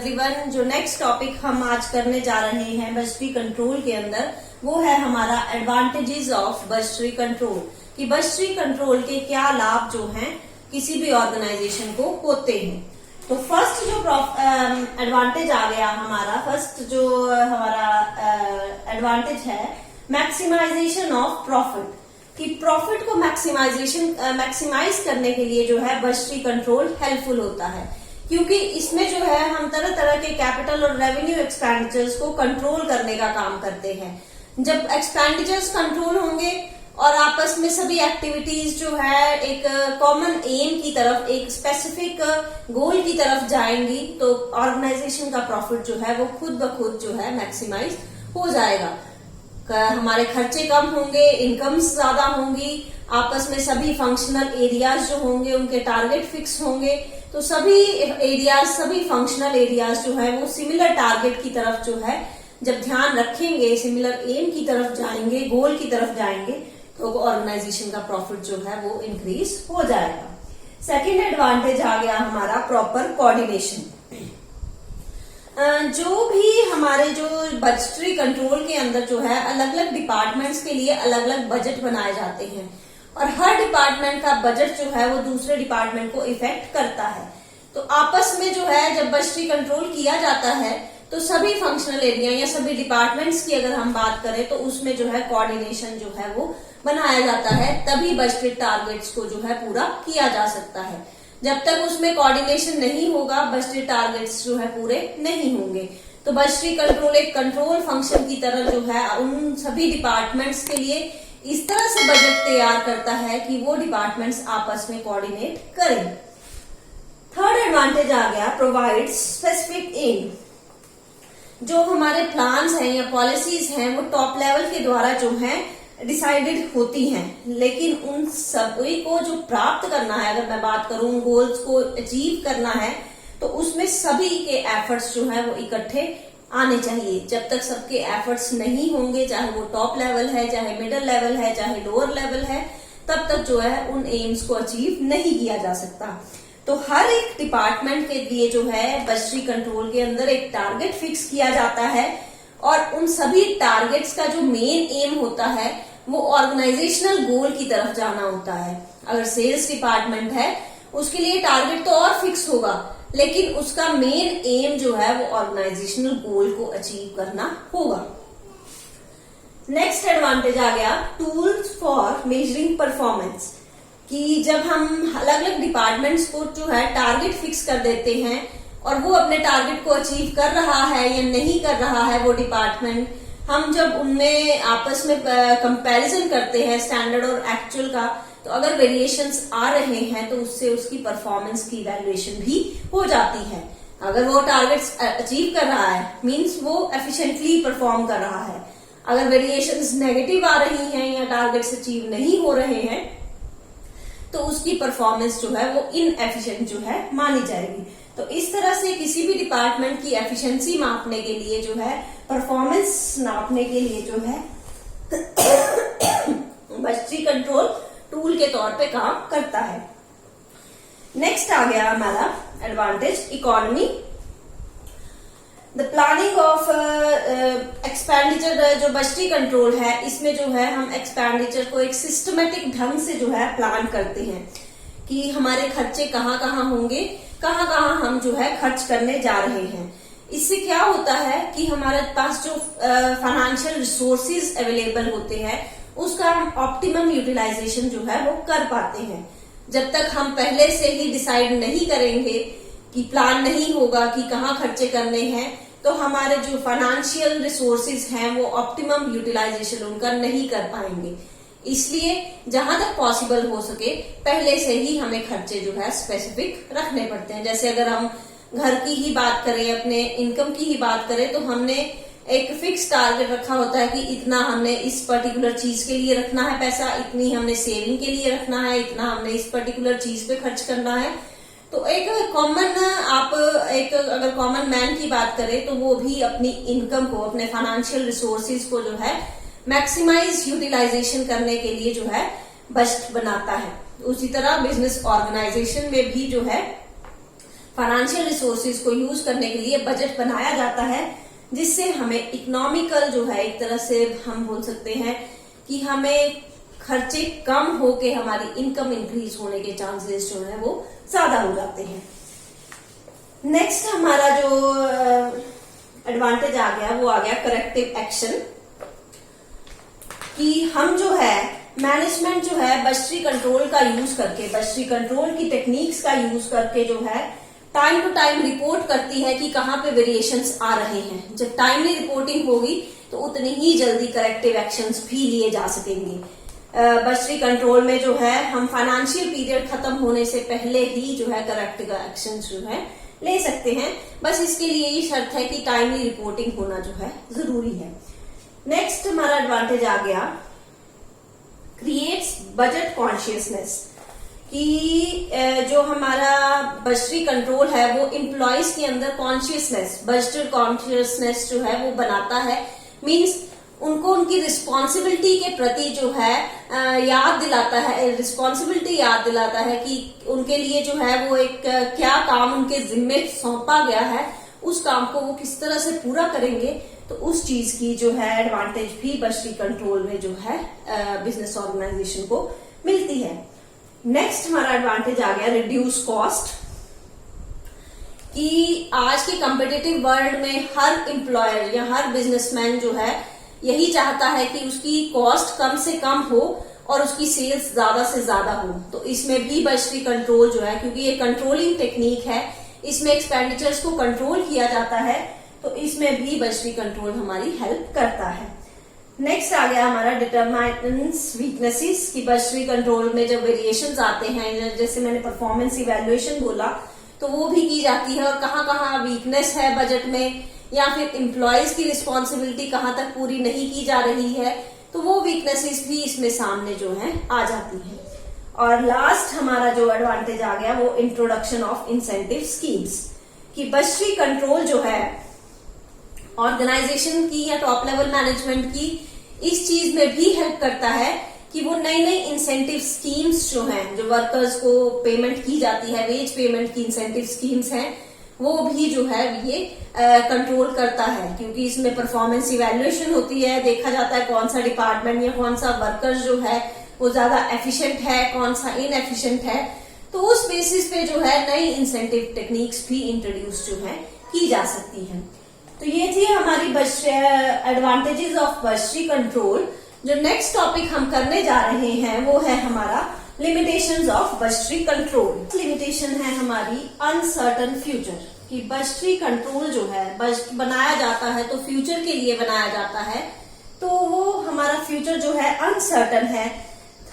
Everyone. जो next topic हम आज करने जा रहे हैं बजटरी कंट्रोल के अंदर, वो है हमारा एडवांटेजेस ऑफ बजटरी कंट्रोल, कि बजटरी कंट्रोल के क्या लाभ जो हैं किसी भी ऑर्गेनाइजेशन को होते हैं। तो फर्स्ट जो एडवांटेज आ गया हमारा, फर्स्ट जो हमारा एडवांटेज है मैक्सिमाइजेशन ऑफ प्रॉफिट, कि प्रॉफिट को मैक्सिमाइज करने के लिए जो है बजटरी कंट्रोल हेल्पफुल होता है, क्योंकि इसमें जो है हम तरह तरह के कैपिटल और रेवेन्यू एक्सपेंडिचर्स को कंट्रोल करने का काम करते हैं। जब एक्सपेंडिचर्स कंट्रोल होंगे और आपस में सभी एक्टिविटीज जो है एक कॉमन एम की तरफ, एक स्पेसिफिक गोल की तरफ जाएंगी, तो ऑर्गेनाइजेशन का प्रॉफिट जो है वो खुद ब खुद जो है मैक्सिमाइज हो जाएगा। हमारे खर्चे कम होंगे, इनकम्स ज्यादा होंगी, आपस में सभी फंक्शनल एरियाज जो होंगे उनके टारगेट फिक्स होंगे, तो सभी एरियाज, सभी फंक्शनल एरियाज जो है वो सिमिलर टारगेट की तरफ जो है जब ध्यान रखेंगे, सिमिलर एम की तरफ जाएंगे, गोल की तरफ जाएंगे, तो ऑर्गेनाइजेशन का प्रॉफिट जो है वो इंक्रीज हो जाएगा। सेकेंड एडवांटेज आ गया हमारा प्रॉपर कोऑर्डिनेशन। जो भी हमारे जो बजटरी कंट्रोल के अंदर जो है अलग अलग डिपार्टमेंट्स के लिए अलग अलग बजट बनाए जाते हैं, और हर डिपार्टमेंट का बजट जो है वो दूसरे डिपार्टमेंट को इफेक्ट करता है। तो आपस में जो है जब बजटरी कंट्रोल किया जाता है तो सभी फंक्शनल एरिया या सभी डिपार्टमेंट्स की अगर हम बात करें तो उसमें जो है कोऑर्डिनेशन जो है वो बनाया जाता है, तभी बजटरी टारगेट्स को जो है पूरा किया जा सकता है। जब तक उसमें कोऑर्डिनेशन नहीं होगा बजटरी टारगेट्स जो है पूरे नहीं होंगे। तो बजटरी कंट्रोल एक कंट्रोल फंक्शन की तरह जो है उन सभी डिपार्टमेंट्स के लिए इस तरह से बजट तैयार करता है कि वो डिपार्टमेंट्स आपस में कोऑर्डिनेट करें। थर्ड एडवांटेज आ गया प्रोवाइड स्पेसिफिक एम। जो हमारे प्लान्स हैं या पॉलिसीज हैं वो टॉप लेवल के द्वारा जो है डिसाइडेड होती हैं, लेकिन उन सभी को जो प्राप्त करना है, अगर मैं बात करूं गोल्स को अचीव करना है, तो उसमें सभी के एफर्ट्स जो है वो इकट्ठे आने चाहिए। जब तक सबके एफर्ट्स नहीं होंगे, चाहे वो टॉप लेवल है, चाहे मिडिल लेवल है, चाहे लोअर लेवल है, तब तक जो है उन एम्स को अचीव नहीं किया जा सकता। तो हर एक डिपार्टमेंट के लिए जो है बजटरी कंट्रोल के अंदर एक टारगेट फिक्स किया जाता है, और उन सभी टारगेट्स का जो मेन एम होता है वो ऑर्गेनाइजेशनल गोल की तरफ जाना होता है। अगर सेल्स डिपार्टमेंट है उसके लिए टारगेट तो और फिक्स होगा, लेकिन उसका मेन एम जो है वो ऑर्गेनाइजेशनल गोल को अचीव करना होगा। नेक्स्ट एडवांटेज आ गया टूल्स फॉर मेजरिंग परफॉर्मेंस, कि जब हम अलग अलग डिपार्टमेंट्स को जो है टारगेट फिक्स कर देते हैं और वो अपने टारगेट को अचीव कर रहा है या नहीं कर रहा है वो डिपार्टमेंट, हम जब उनमें आपस में कंपैरिजन करते हैं स्टैंडर्ड और एक्चुअल का, तो अगर वेरिएशंस आ रहे हैं तो उससे उसकी परफॉर्मेंस की इवैल्यूएशन भी हो जाती है। अगर वो टारगेट्स अचीव कर रहा है मींस वो एफिशिएंटली परफॉर्म कर रहा है। अगर वेरिएशंस नेगेटिव आ रही हैं या टारगेट्स अचीव नहीं हो रहे हैं तो उसकी परफॉर्मेंस जो है वो इनएफिशिएंट जो है मानी जाएगी। तो इस तरह से किसी भी डिपार्टमेंट की एफिशिएंसी मापने के लिए जो है, परफॉर्मेंस नापने के लिए जो है बजटरी कंट्रोल टूल के तौर पे काम करता है। नेक्स्ट आ गया हमारा advantage economy. The planning of expenditure, जो बजटरी कंट्रोल है इसमें जो है हम एक्सपेंडिचर को एक सिस्टमेटिक ढंग से जो है प्लान करते हैं कि हमारे खर्चे कहाँ कहाँ होंगे, कहाँ कहाँ हम जो है खर्च करने जा रहे हैं। इससे क्या होता है कि हमारे पास जो फाइनेंशियल रिसोर्सेज अवेलेबल होते हैं उसका हम ऑप्टिमम यूटिलाइजेशन जो है वो कर पाते हैं। जब तक हम पहले से ही डिसाइड नहीं करेंगे, कि प्लान नहीं होगा कि कहाँ खर्चे करने हैं, तो हमारे जो फाइनेंशियल रिसोर्सेज हैं वो ऑप्टिमम यूटिलाइजेशन उनका नहीं कर पाएंगे। इसलिए जहां तक पॉसिबल हो सके पहले से ही हमें खर्चे जो है स्पेसिफिक रखने पड़ते हैं। जैसे अगर हम घर की ही बात करें, अपने इनकम की ही बात करें, तो हमने एक फिक्स टारगेट रखा होता है कि इतना हमने इस पर्टिकुलर चीज के लिए रखना है पैसा, इतनी हमने सेविंग के लिए रखना है, इतना हमने इस पर्टिकुलर चीज पे खर्च करना है। तो एक कॉमन, आप एक अगर कॉमन मैन की बात करें तो वो भी अपनी इनकम को, अपने फाइनेंशियल रिसोर्सेज को जो है मैक्सिमाइज यूटिलाइजेशन करने के लिए जो है बजट बनाता है। उसी तरह बिजनेस ऑर्गेनाइजेशन में भी जो है फाइनेंशियल रिसोर्सेज को यूज करने के लिए बजट बनाया जाता है, जिससे हमें इकोनॉमिकल जो है एक तरह से हम बोल सकते हैं कि हमें खर्चे कम होके हमारी इनकम इंक्रीज होने के चांसेस जो है वो ज्यादा हो जाते हैं। नेक्स्ट हमारा जो एडवांटेज आ गया वो आ गया करेक्टिव एक्शन, कि हम जो है मैनेजमेंट जो है बजटरी कंट्रोल का यूज करके, बजटरी कंट्रोल की टेक्निक्स का यूज करके जो है टाइम टू टाइम रिपोर्ट करती है कि कहाँ पे वेरिएशंस आ रहे हैं। जब टाइमली रिपोर्टिंग होगी तो उतनी ही जल्दी करेक्टिव एक्शंस भी लिए जा सकेंगे। बजटरी कंट्रोल में जो है हम फाइनेंशियल पीरियड खत्म होने से पहले ही जो है करेक्टिव एक्शन जो है ले सकते हैं। बस इसके लिए ये शर्त है कि टाइमली रिपोर्टिंग होना जो है जरूरी है। नेक्स्ट हमारा एडवांटेज आ गया क्रिएट्स बजट कॉन्शियसनेस, कि जो हमारा बजटरी कंट्रोल है वो एम्प्लॉयज के अंदर कॉन्शियसनेस, बजटरी कॉन्शियसनेस जो है वो बनाता है। मींस उनको उनकी रिस्पॉन्सिबिलिटी के प्रति जो है याद दिलाता है, रिस्पॉन्सिबिलिटी याद दिलाता है कि उनके लिए जो है वो एक क्या काम उनके जिम्मे सौंपा गया है, उस काम को वो किस तरह से पूरा करेंगे। तो उस चीज की जो है एडवांटेज भी बजटरी कंट्रोल में जो है बिजनेस ऑर्गेनाइजेशन को मिलती है। नेक्स्ट हमारा एडवांटेज आ गया रिड्यूस कॉस्ट, कि आज के कॉम्पिटिटिव वर्ल्ड में हर एम्प्लॉयर या हर बिजनेसमैन जो है यही चाहता है कि उसकी कॉस्ट कम से कम हो और उसकी सेल्स ज्यादा से ज्यादा हो। तो इसमें भी बजटरी कंट्रोल जो है, क्योंकि ये कंट्रोलिंग टेक्निक है, इसमें एक्सपेंडिचर्स को कंट्रोल किया जाता है, तो इसमें भी बजटरी कंट्रोल हमारी हेल्प करता है। नेक्स्ट आ गया हमारा डिटरमाइनेंट्स वीकनेसेस, की बजटरी कंट्रोल में जब वेरिएशंस आते हैं, जैसे मैंने परफॉर्मेंस इवैल्यूएशन बोला, तो वो भी की जाती है और कहाँ कहाँ वीकनेस है बजट में, या फिर एम्प्लॉयज की रिस्पॉन्सिबिलिटी कहाँ तक पूरी नहीं की जा रही है, तो वो वीकनेसेस भी इसमें सामने जो है आ जाती है। और लास्ट हमारा जो एडवांटेज आ गया वो इंट्रोडक्शन ऑफ इंसेंटिव स्कीम्स, कि बजटरी कंट्रोल जो है ऑर्गेनाइजेशन की या टॉप लेवल मैनेजमेंट की इस चीज में भी हेल्प करता है कि वो नई नई इंसेंटिव स्कीम्स जो हैं, जो वर्कर्स को पेमेंट की जाती है, वेज पेमेंट की इंसेंटिव स्कीम्स हैं, वो भी जो है ये कंट्रोल करता है, क्योंकि इसमें परफॉर्मेंस इवैल्यूएशन होती है, देखा जाता है कौन सा डिपार्टमेंट या कौन सा वर्कर जो है वो ज्यादा एफिशिएंट है, कौन सा इनएफिशिएंट है। तो उस बेसिस पे जो है नई इंसेंटिव टेक्निक्स भी इंट्रोड्यूस जो है की जा सकती है। तो ये थी हमारी एडवांटेजेस ऑफ बजटरी कंट्रोल। जो नेक्स्ट टॉपिक हम करने जा रहे हैं वो है हमारा limitations of budgetary control. Limitation है हमारी अनसर्टन फ्यूचर, कि बजटरी कंट्रोल जो है बजट बनाया जाता है तो फ्यूचर के लिए बनाया जाता है, तो वो हमारा फ्यूचर जो है अनसर्टन है।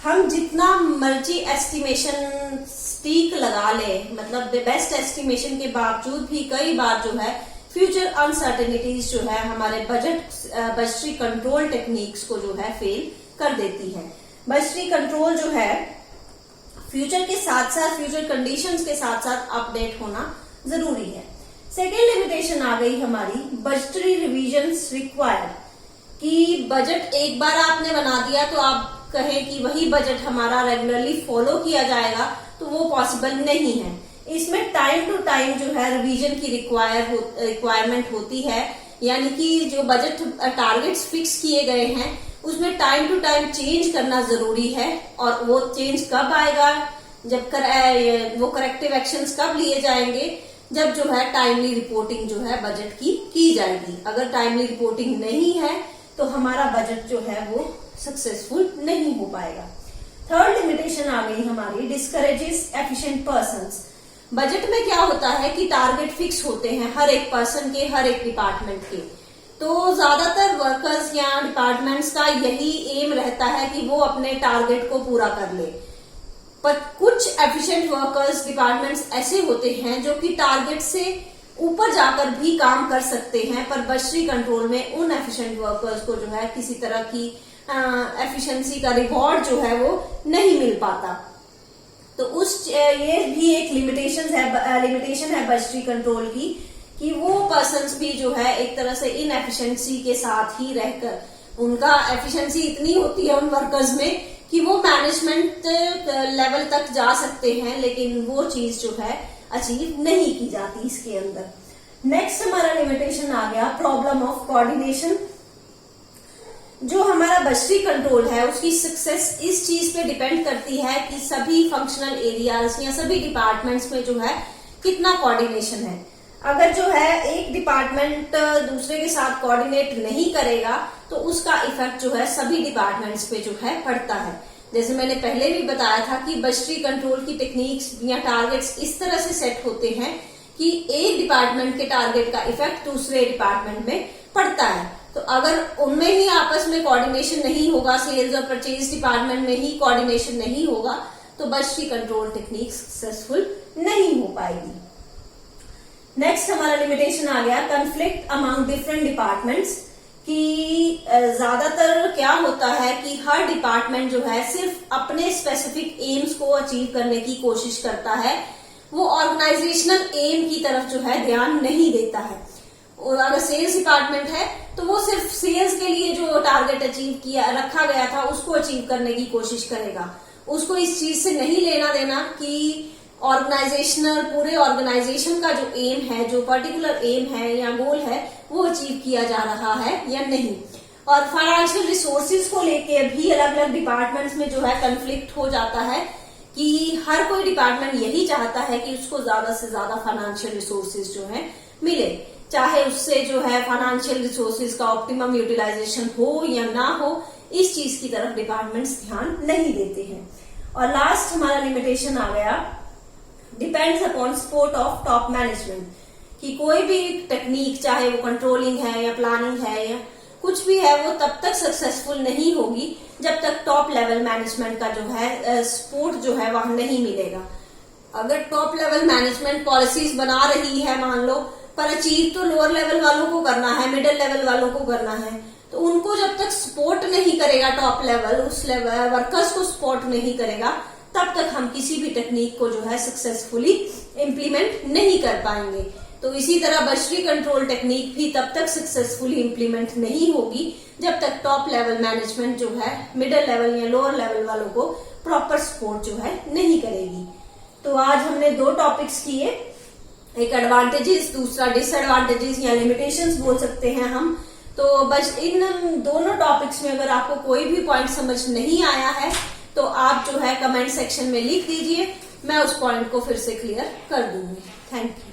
हम जितना मर्जी एस्टिमेशन स्टीक लगा ले, मतलब बेस्ट एस्टिमेशन के बावजूद भी कई बार जो है फ्यूचर अनसर्टेनिटीज जो है हमारे बजटरी कंट्रोल टेक्निक्स को जो है फेल कर देती है। बजटरी कंट्रोल जो है फ्यूचर के साथ साथ, फ्यूचर कंडीशंस के साथ साथ अपडेट होना जरूरी है। सेकेंड लिमिटेशन आ गई हमारी बजटरी रिविजन्स रिक्वायर्ड, कि बजट एक बार आपने बना दिया तो आप कहें कि वही बजट हमारा रेगुलरली फॉलो किया जाएगा, तो वो पॉसिबल नहीं है। इसमें टाइम टू टाइम जो है रिवीजन की रिक्वायरमेंट होती है, यानी कि जो बजट टारगेट्स फिक्स किए गए हैं उसमें टाइम टू टाइम चेंज करना जरूरी है। और वो चेंज कब आएगा, जब वो करेक्टिव एक्शंस कब लिए जाएंगे, जब जो है टाइमली रिपोर्टिंग जो है बजट की जाएगी। अगर टाइमली रिपोर्टिंग नहीं है तो हमारा बजट जो है वो सक्सेसफुल नहीं हो पाएगा। थर्ड लिमिटेशन आ गई हमारी डिस्करेजेस एफिशिएंट पर्संस। बजट में क्या होता है कि टारगेट फिक्स होते हैं हर एक पर्सन के, हर एक डिपार्टमेंट के, तो ज्यादातर वर्कर्स या डिपार्टमेंट्स का यही एम रहता है कि वो अपने टारगेट को पूरा कर ले। पर कुछ एफिशिएंट वर्कर्स डिपार्टमेंट्स ऐसे होते हैं जो कि टारगेट से ऊपर जाकर भी काम कर सकते हैं, पर बजटरी कंट्रोल में उन एफिशिएंट वर्कर्स को जो है किसी तरह की एफिशिएंसी का रिवॉर्ड जो है वो नहीं मिल पाता। तो ये भी एक लिमिटेशन है बजटरी कंट्रोल की, कि वो पर्सन्स भी जो है एक तरह से इनएफिशिएंसी के साथ ही रहकर उनका एफिशिएंसी इतनी होती है उन वर्कर्स में कि वो मैनेजमेंट लेवल तक जा सकते हैं, लेकिन वो चीज जो है अचीव नहीं की जाती इसके अंदर। नेक्स्ट हमारा लिमिटेशन आ गया प्रॉब्लम ऑफ कोऑर्डिनेशन। जो हमारा बजटरी कंट्रोल है उसकी सक्सेस इस चीज पे डिपेंड करती है कि सभी फंक्शनल एरियाज या सभी डिपार्टमेंट्स में जो है कितना कोऑर्डिनेशन है। अगर जो है एक डिपार्टमेंट दूसरे के साथ कोऑर्डिनेट नहीं करेगा तो उसका इफेक्ट जो है सभी डिपार्टमेंट्स पे जो है पड़ता है। जैसे मैंने पहले भी बताया था कि बजटरी कंट्रोल की टेक्निक्स या टारगेट्स इस तरह से सेट होते हैं कि एक डिपार्टमेंट के टारगेट का इफेक्ट दूसरे डिपार्टमेंट में पड़ता है। तो अगर उनमें ही आपस में कोऑर्डिनेशन नहीं होगा, सेल्स और परचेज डिपार्टमेंट में ही कोऑर्डिनेशन नहीं होगा, तो बजटरी कंट्रोल टेक्निक सक्सेसफुल नहीं हो पाएगी। नेक्स्ट हमारा लिमिटेशन आ गया कॉन्फ्लिक्ट अमंग डिफरेंट डिपार्टमेंट्स, कि ज्यादातर क्या होता है कि हर डिपार्टमेंट जो है सिर्फ अपने स्पेसिफिक एम्स को अचीव करने की कोशिश करता है, वो ऑर्गेनाइजेशनल एम की तरफ जो है ध्यान नहीं देता है। और अगर सेल्स डिपार्टमेंट है तो वो सिर्फ सेल्स के लिए जो टारगेट अचीव किया रखा गया था उसको अचीव करने की कोशिश करेगा। उसको इस चीज से नहीं लेना देना कि ऑर्गेनाइजेशनल पूरे ऑर्गेनाइजेशन का जो एम है, जो पर्टिकुलर एम है या गोल है, वो अचीव किया जा रहा है या नहीं। और फाइनेंशियल रिसोर्सेज को लेके भी अलग अलग डिपार्टमेंट्स में जो है कन्फ्लिक्ट हो जाता है कि हर कोई डिपार्टमेंट यही चाहता है कि उसको ज्यादा से ज्यादा फाइनेंशियल रिसोर्सेज जो है मिले, चाहे उससे जो है फाइनेंशियल रिसोर्सेज का ऑप्टिमम यूटिलाइजेशन हो या ना हो, इस चीज की तरफ डिपार्टमेंट्स ध्यान नहीं देते हैं। और लास्ट हमारा लिमिटेशन आ गया depends upon support of top management, कि कोई भी टेक्निक चाहे वो कंट्रोलिंग है या प्लानिंग है या कुछ भी है, वो तब तक सक्सेसफुल नहीं होगी जब तक टॉप लेवल मैनेजमेंट का जो है सपोर्ट जो है वहां नहीं मिलेगा। अगर टॉप लेवल मैनेजमेंट पॉलिसीज बना रही है मान लो, पर अचीव तो लोअर लेवल वालों को करना है, मिडिल लेवल वालों को करना है, तो उनको जब तक सपोर्ट नहीं करेगा टॉप लेवल, उस लेवल वर्कर्स को सपोर्ट नहीं करेगा, तब तक हम किसी भी टेक्निक को जो है सक्सेसफुली इम्प्लीमेंट नहीं कर पाएंगे। तो इसी तरह बजटरी कंट्रोल टेक्निक भी तब तक सक्सेसफुली इम्प्लीमेंट नहीं होगी जब तक टॉप लेवल मैनेजमेंट जो है मिडिल लेवल या लोअर लेवल वालों को प्रॉपर सपोर्ट जो है नहीं करेगी। तो आज हमने 2 टॉपिक्स किए, एक एडवांटेजेस, दूसरा डिसएडवांटेजेस या लिमिटेशंस बोल सकते हैं हम। तो बस इन दोनों टॉपिक्स में अगर आपको कोई भी पॉइंट समझ नहीं आया है तो आप जो है कमेंट सेक्शन में लिख दीजिए, मैं उस पॉइंट को फिर से क्लियर कर दूंगी। Thank you.